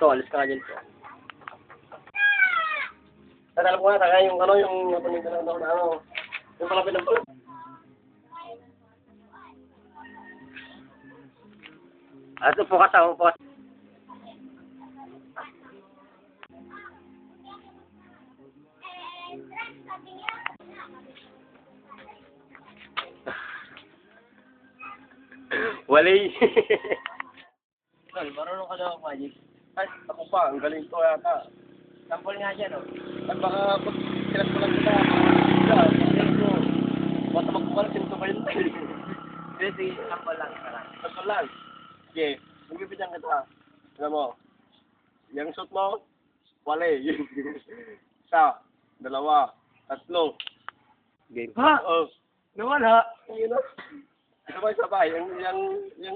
So, alis ka nga dyan. Tatalo ko nga, saka yung ano, yung yung palapit ng pala. Ito, focus ako, focus. Wali. Tol, marunong ka daw magic. Ay, ako pa, ang galing to yata. Sample nga dyan, oh. At baka pag sinagpulan kita, galing ko. Baka magpukalsin ko pa yun. Sige, sample lang. Sample lang. Sige, magbibitan kita. Alam mo, yung shoot mo, wali. Isa, dalawa, tatlo. Game. Ha? Oh. Nawala. Yun na. Sabay-sabay. Yung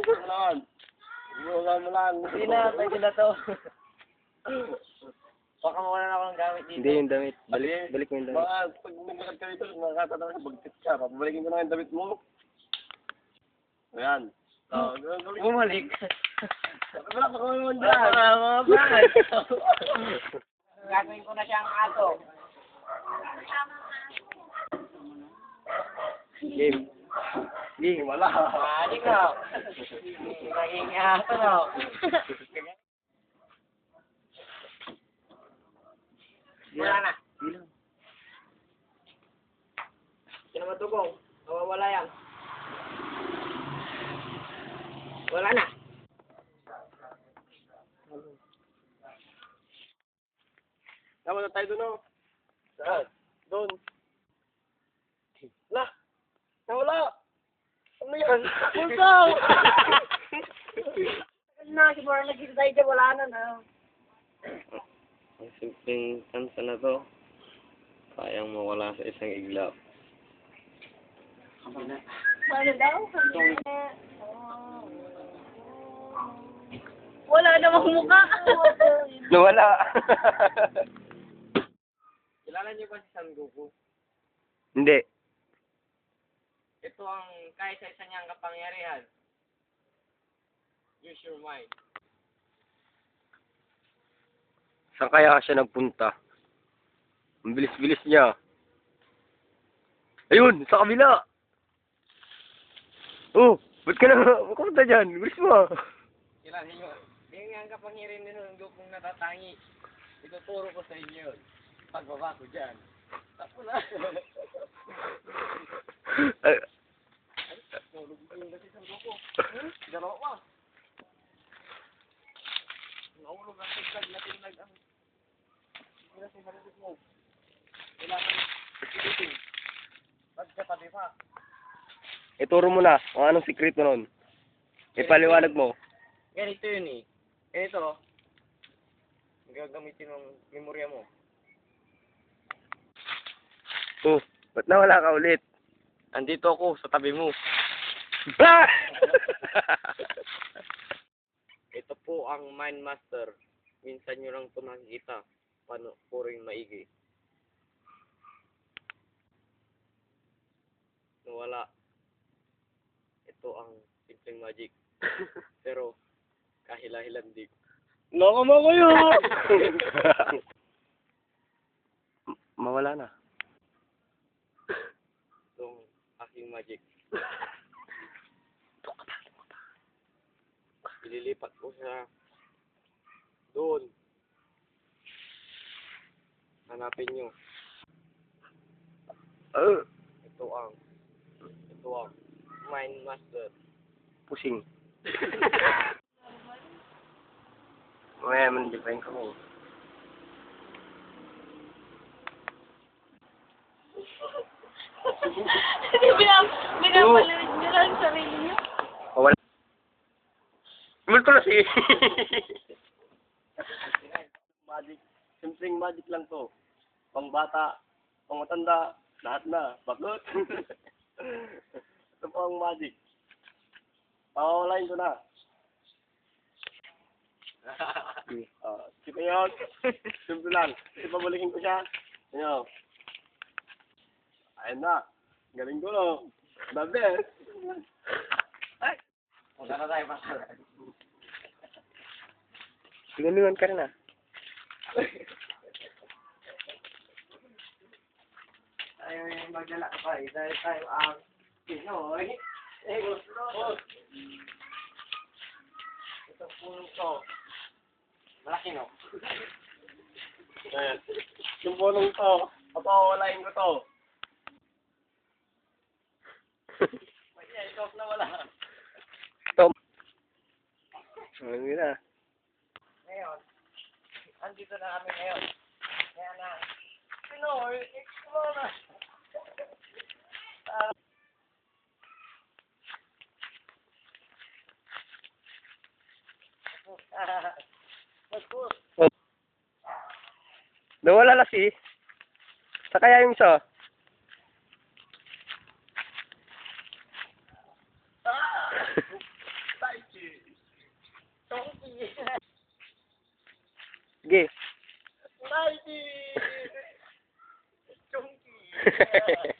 shoot mo naman. Ibuha mo lang. Hindi na, pwede na to. Baka mawalan ako ng gamit dito. Hindi yung damit. Balik mo yung damit. Baka pag naglakad ka dito, makakatatawa ka, bagtit ka. Papabalikin ko na yung damit mo. Ayan. Bumalik. Wala pa ko naman dyan. Mga brad. Gagawin ko na siyang ato. Game. Hindi, wala. Hindi ka. Naging ato na. Wala na. Sino matugong? Nawawala yan. Wala na. Tama na tayo doon, no? Saan? Doon. Wala. Nawala. Ano yan? Punsaw! Na, siguro nagkita tayo dyan. Wala na na. Ang simpleng tansa na to, kayang mawala sa isang iglap. Ano daw? Wala namang mukha. Nawala. Kilala niyo ba si San Goku? Hindi. Ito ang kaisa-isa niyang kapangyarihan. Use your mind. Saan kaya siya nagpunta? Ang bilis-bilis niya. Ayun, sa kabila. Oh, ba't ka na? Ba't ka punta dyan? Bilis mo. Kilala niyo. Ganyan nga ang kapangyarihan ni San Goku kung natatangi. Ituturo ko sa inyo yun. Pagbaba ko dyan. Tapo na. Ay, Tulog ko yung si San Goku. Dalawa pa. Naulog ang tiglag na tinglag ang hindi si San Goku. Kailangan ipitin. Pagkatabi pa. ituro mo na kung anong secret mo nun. Ipaliwanag mo. Ganito yun eh. Ganito. Gagamitin ng memorya mo. Oh, ba't nawala ka ulit? Andito ako sa tabi mo. Ah! Ito po ang Mind Master. Minsan nyo lang ito nakikita. Paano puring maigi. Nawala. Ito ang simpleng magic. Pero kahila-hilandig. Loko mo ko yun! Mawala na. Itong aking magic. Ililipat ko siya doon. Hanapin nyo. Ito ang Mind Master. Pusing. Mamaya man-define ko mo. Hindi pinapaliwid nyo lang ang sarili nyo. Wala. Multo na si. Magic. Simpleng magic lang to. Pang bata, pang matanda, lahat na. Bakit? Ito po ang magic. Pawawalain ko na. Sige yun. Simple lang. Ipabalikin ko siya. Ano? Ayun na. Galing ko, no? The best. Ay! Huwag na tayo pasalan. Linungan ka rin ah. Tayo yung magdala pa eh. Dahil tayo ang Pinoy. Boss. Ito punong to. Malaki no? Ayan. Yung bolong to, papawalain ko to. May ito na wala. Tom. Ano yun ah. Ngayon, andito na kami ngayon. Kaya na, Pinoy, explore na. Nawala na si. Sa kaya yung isa. Sige. Chunky!